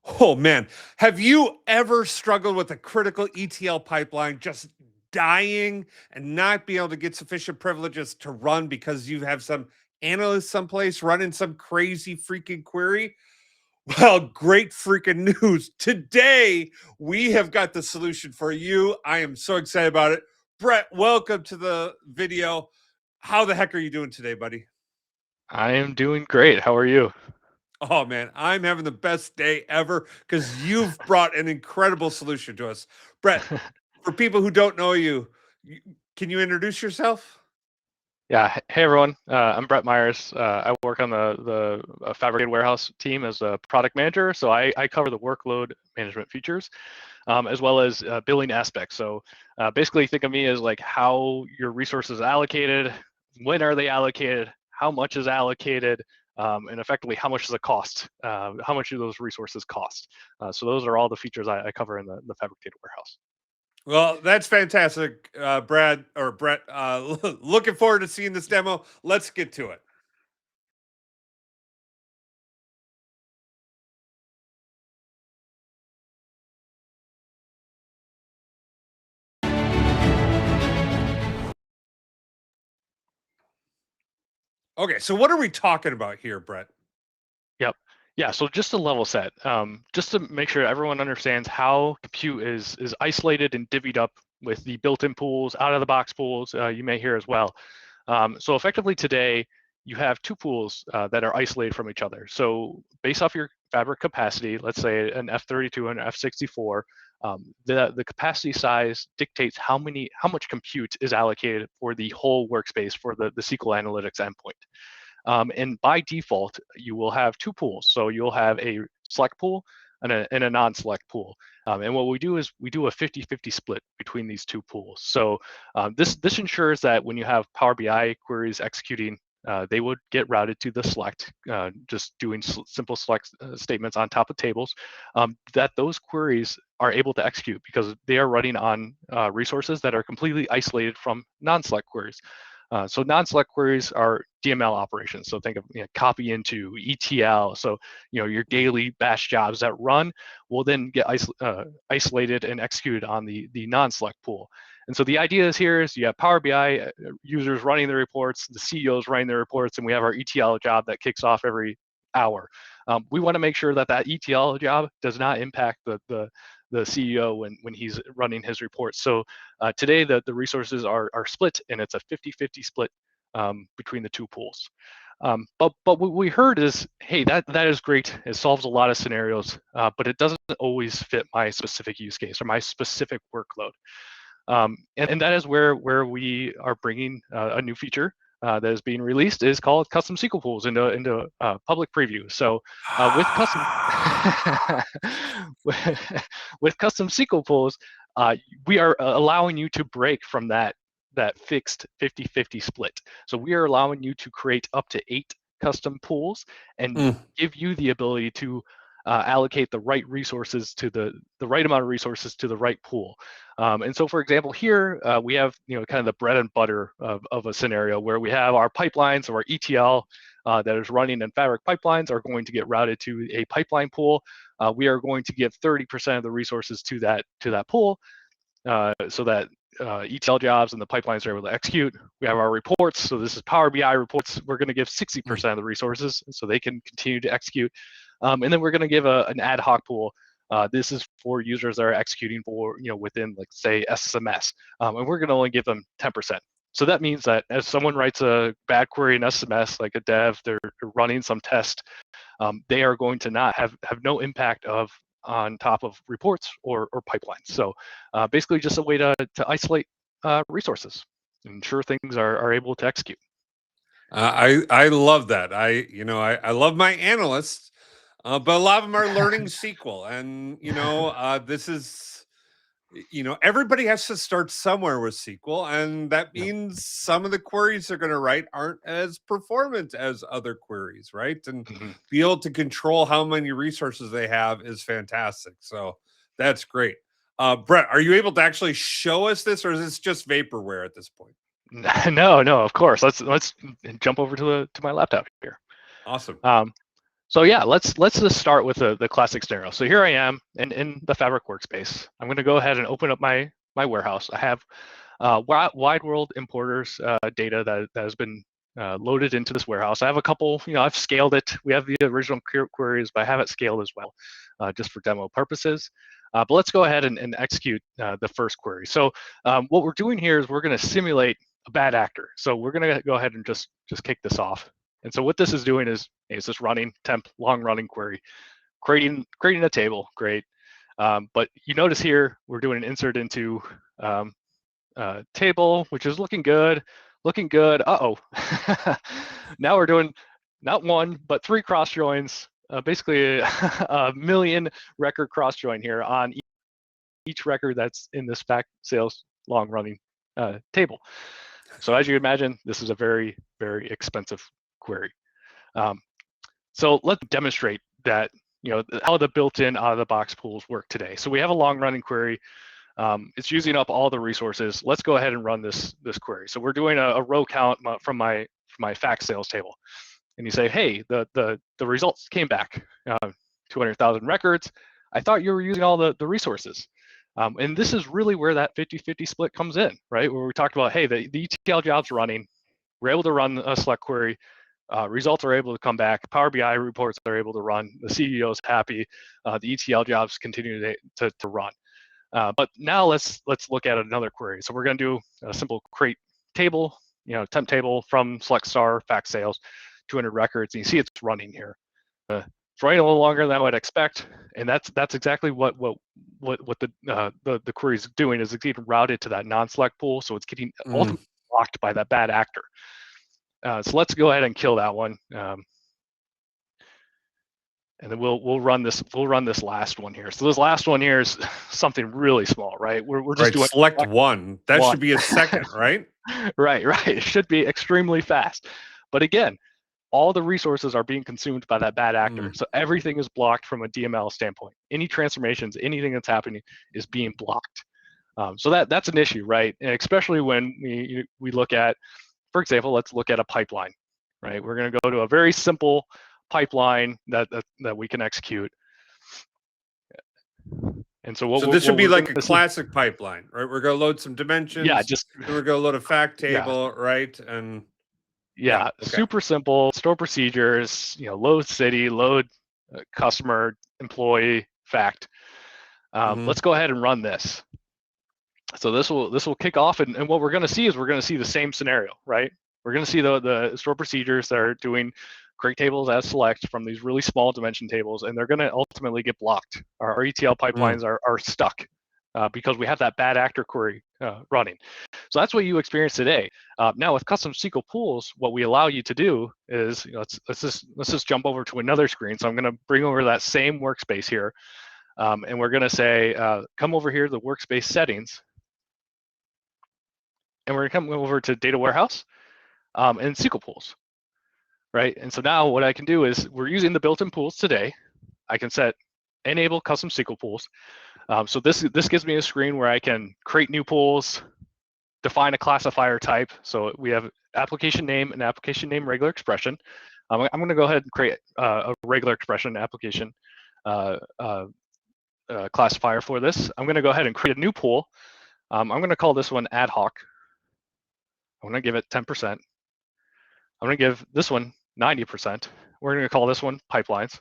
Oh man, have you ever struggled with a critical ETL pipeline just dying and not be able to get sufficient privileges to run because you have some analyst someplace running some crazy freaking query? Well, great freaking news. Today, we have got the solution for you. I am so excited about it. Brett, welcome to the video. How the heck are you doing today, buddy? I am doing great. How are you? Oh man, I'm having the best day ever because you've brought an incredible solution to us. Brett, for people who don't know you, can you introduce yourself? Yeah. Hey everyone. I'm Brett Myers. I work on the Fabric Warehouse team as a product manager. So I cover the workload management features, as well as billing aspects. So basically, think of me as like how your resources are allocated, when are they allocated, how much is allocated, and effectively how much does it cost? How much do those resources cost? So those are all the features I cover in the Fabric Data Warehouse. Well, that's fantastic, Brad or Brett. Looking forward to seeing this demo. Let's get to it. Okay, so what are we talking about here, Brett? Yep. Yeah. So just to level set, just to make sure everyone understands how compute is isolated and divvied up with the built-in pools, out-of-the-box pools you may hear as well. So effectively today, you have two pools that are isolated from each other. So based off your Fabric capacity, let's say an F32 and an F64, the capacity size dictates how much compute is allocated for the whole workspace for the SQL Analytics endpoint. And by default, you will have two pools. So you'll have a select pool and a non-select pool. And what we do is we do a 50-50 split between these two pools. So this ensures that when you have Power BI queries executing, they would get routed to the select, just doing simple select statements on top of tables, that those queries are able to execute because they are running on resources that are completely isolated from non-select queries. So non-select queries are DML operations. So think of copy into ETL. So your daily batch jobs that run will then get isolated and executed on the non-select pool. And so the idea is here is you have Power BI users running the reports, the CEOs running the reports, and we have our ETL job that kicks off every hour. We want to make sure that ETL job does not impact the CEO when he's running his reports. So today the resources are split, and it's a 50-50 split between the two pools. But what we heard is, hey, that is great. It solves a lot of scenarios, but it doesn't always fit my specific use case or my specific workload. And that is where we are bringing a new feature that is being released is called custom SQL pools into public preview. So with custom with custom SQL pools, we are allowing you to break from that fixed 50-50 split. So we are allowing you to create up to 8 custom pools and give you the ability to allocate the right resources to the right amount of resources to the right pool. And so, for example, here we have kind of the bread and butter of a scenario where we have our pipelines or our ETL that is running in Fabric pipelines are going to get routed to a pipeline pool. We are going to give 30% of the resources to that pool, so that ETL jobs and the pipelines are able to execute. We have our reports. So this is Power BI reports. We're going to give 60% of the resources so they can continue to execute. And then we're going to give an ad hoc pool. This is for users that are executing for, within, like, say, SMS. And we're going to only give them 10%. So that means that as someone writes a bad query in SMS, like a dev, they're running some test, they are going to not have no impact on top of reports or pipelines. So basically just a way to isolate resources, ensure things are able to execute. I love that. I love my analysts, but a lot of them are learning SQL, and this is everybody has to start somewhere with SQL, and that means some of the queries they're going to write aren't as performant as other queries, right? And be able to control how many resources they have is fantastic. So that's great. Brett, are you able to actually show us this, or is this just vaporware at this point? No, of course. Let's jump over to my laptop here. Awesome. So yeah, let's just start with the classic scenario. So here I am in the Fabric workspace. I'm going to go ahead and open up my warehouse. I have wide world importers data that has been loaded into this warehouse. I have a couple, I've scaled it. We have the original queries, but I have it scaled as well, just for demo purposes. But let's go ahead and execute the first query. So what we're doing here is we're going to simulate a bad actor. So we're going to go ahead and just kick this off. And so what this is doing is it's just running temp long running query, creating a table. Great. But you notice here we're doing an insert into table, which is looking good. Uh-oh. Now we're doing not one, but 3 cross joins, basically a million record cross join here on each record that's in this fact sales long running table. So as you imagine, this is a very, very expensive query. So let's demonstrate that, how the built-in out-of-the-box pools work today. So we have a long-running query. It's using up all the resources. Let's go ahead and run this query. So we're doing a row count from my fact sales table, and you say, hey, the results came back, 200,000 records. I thought you were using all the resources. And this is really where that 50-50 split comes in, right? Where we talked about, hey, the ETL job's running. We're able to run a select query. Results are able to come back. Power BI reports are able to run. The CEO is happy. The ETL jobs continue to run. But now let's look at another query. So we're going to do a simple create table, temp table from select star fact sales, 200 records, and you see it's running here. It's running a little longer than I would expect, and that's exactly what the query is doing. Is it's getting routed to that non-select pool, so it's getting ultimately blocked by that bad actor. So let's go ahead and kill that one, and then we'll run this last one here. So this last one here is something really small, right? We're just doing select one. That should be a second, right? Right. It should be extremely fast, but again, all the resources are being consumed by that bad actor. So everything is blocked from a DML standpoint. Any transformations, anything that's happening is being blocked. So that's an issue, right? And especially when we look at, for example, let's look at a pipeline, right? We're going to go to a very simple pipeline that we can execute. And so this should be like a classic pipeline, right? We're going to load some dimensions. Yeah, we're going to load a fact table, right? And okay. Super simple store procedures. Load city, load customer, employee, fact. Let's go ahead and run this. So this will kick off, and what we're going to see is we're going to see the same scenario, right? We're going to see the store procedures that are doing create tables as select from these really small dimension tables, and they're going to ultimately get blocked. Our ETL pipelines are stuck because we have that bad actor query running. So that's what you experience today. Now with custom SQL pools, what we allow you to do is, let's just jump over to another screen. So I'm going to bring over that same workspace here, and we're going to say, come over here to the workspace settings, and we're going to come over to data warehouse and SQL pools, right? And so now what I can do is, we're using the built-in pools today. I can set enable custom SQL pools. So this gives me a screen where I can create new pools, define a classifier type. So we have application name and application name regular expression. I'm going to go ahead and create a regular expression application classifier for this. I'm going to go ahead and create a new pool. I'm going to call this one ad hoc. I'm going to give it 10%. I'm going to give this one 90%. We're going to call this one pipelines.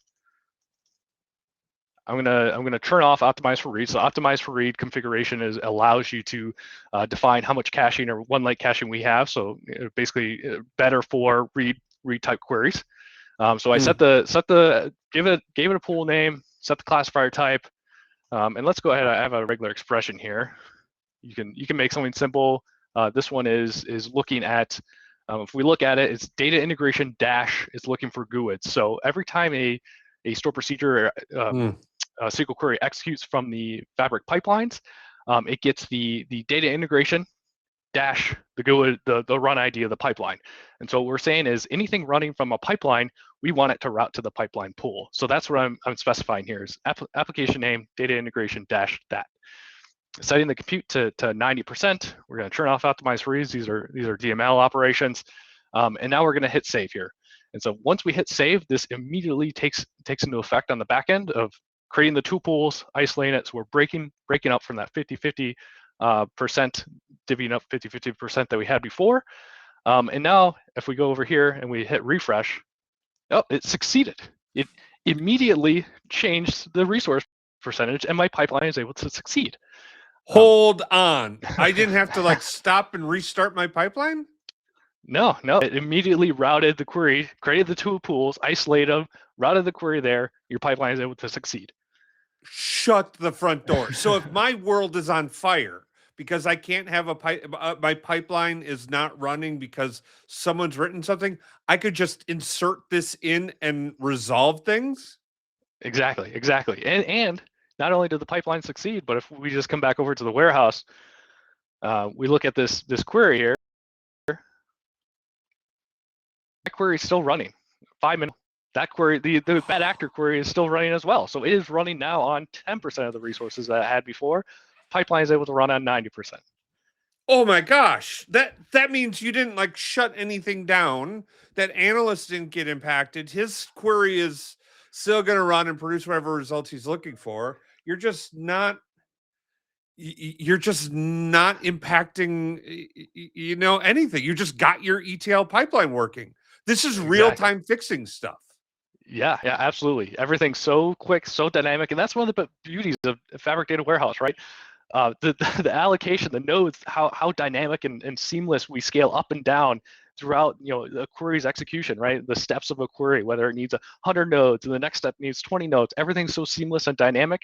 I'm gonna turn off optimize for read. So optimize for read configuration allows you to define how much caching or one lake caching we have. So basically better for read type queries. So I gave it a pool name, set the classifier type, and let's go ahead. I have a regular expression here. You can make something simple. This one is looking at, if we look at it, it's data integration dash is looking for GUIDs. So every time a store procedure SQL query executes from the Fabric pipelines, it gets the data integration dash the GUID, the run ID of the pipeline. And so what we're saying is anything running from a pipeline, we want it to route to the pipeline pool. So that's what I'm specifying here is application name, data integration dash that. Setting the compute to 90%. We're going to turn off optimize for reads. These are DML operations. And now we're going to hit save here. And so once we hit save, this immediately takes into effect on the back end of creating the two pools, isolating it. So we're breaking up from that 50-50 percent, divvying up 50-50% that we had before. And now if we go over here and we hit refresh, oh, it succeeded. It immediately changed the resource percentage, and my pipeline is able to succeed. Hold on. I didn't have to like stop and restart my pipeline? No, it immediately routed the query, created the two pools, isolated them, routed the query there. Your pipeline is able to succeed. Shut the front door. So if my world is on fire because I can't have my pipeline is not running because someone's written something, I could just insert this in and resolve things? Exactly. And not only did the pipeline succeed, but if we just come back over to the warehouse, we look at this query here. That query is still running. 5 minutes. That query, the bad actor query, is still running as well. So it is running now on 10% of the resources that I had before. Pipeline is able to run on 90%. Oh my gosh. That means you didn't like shut anything down. That analyst didn't get impacted. His query is still going to run and produce whatever results he's looking for. You're just not impacting anything. You just got your ETL pipeline working. This is real-time fixing stuff. Yeah, absolutely. Everything's so quick, so dynamic, and that's one of the beauties of Fabric Data Warehouse, right? The allocation, the nodes, how dynamic and seamless we scale up and down throughout the query's execution, right? The steps of a query, whether it needs 100 nodes and the next step needs 20 nodes, everything's so seamless and dynamic.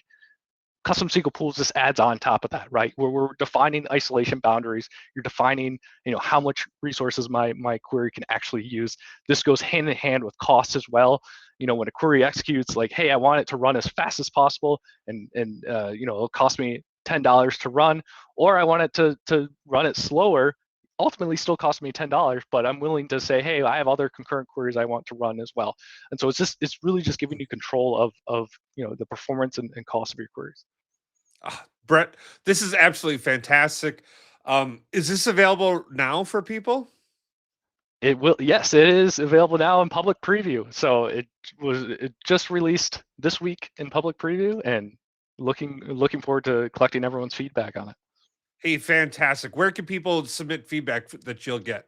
Custom SQL Pools just adds on top of that, right? Where we're defining isolation boundaries. You're defining, how much resources my query can actually use. This goes hand in hand with cost as well. When a query executes, like, hey, I want it to run as fast as possible, and it'll cost me $10 to run, or I want it to run it slower, ultimately still cost me $10, but I'm willing to say, hey, I have other concurrent queries I want to run as well. And so it's really just giving you control of the performance and cost of your queries. Brett, this is absolutely fantastic. Is this available now for people? Yes, it is available now in public preview. So it just released this week in public preview, and looking forward to collecting everyone's feedback on it. Hey, fantastic. Where can people submit feedback that you'll get?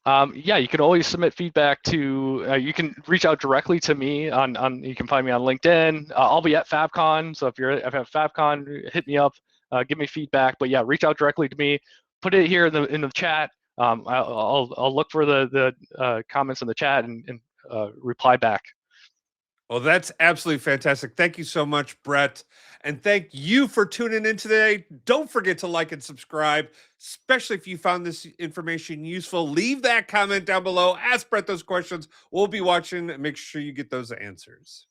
Yeah, you can always submit feedback to, you can reach out directly to me you can find me on LinkedIn. I'll be at FabCon. So if you're at FabCon, hit me up, give me feedback, but yeah, reach out directly to me, put it here in the chat. I'll look for the comments in the chat and reply back. Well, that's absolutely fantastic. Thank you so much, Brett. And thank you for tuning in today. Don't forget to like and subscribe, especially if you found this information useful. Leave that comment down below. Ask Brett those questions. We'll be watching and make sure you get those answers.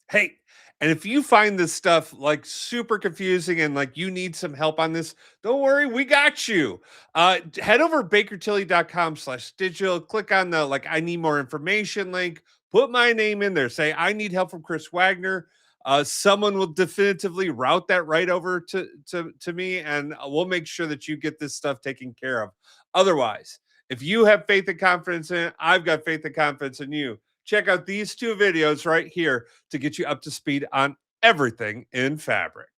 Hey, and if you find this stuff like super confusing and like you need some help on this, don't worry, we got you. Head over to bakertilly.com/digital, click on the I need more information link, put my name in there, say I need help from Chris Wagner. Someone will definitively route that right over to me, and we'll make sure that you get this stuff taken care of. Otherwise, if you have faith and confidence in it, I've got faith and confidence in you. Check out these two videos right here to get you up to speed on everything in Fabric.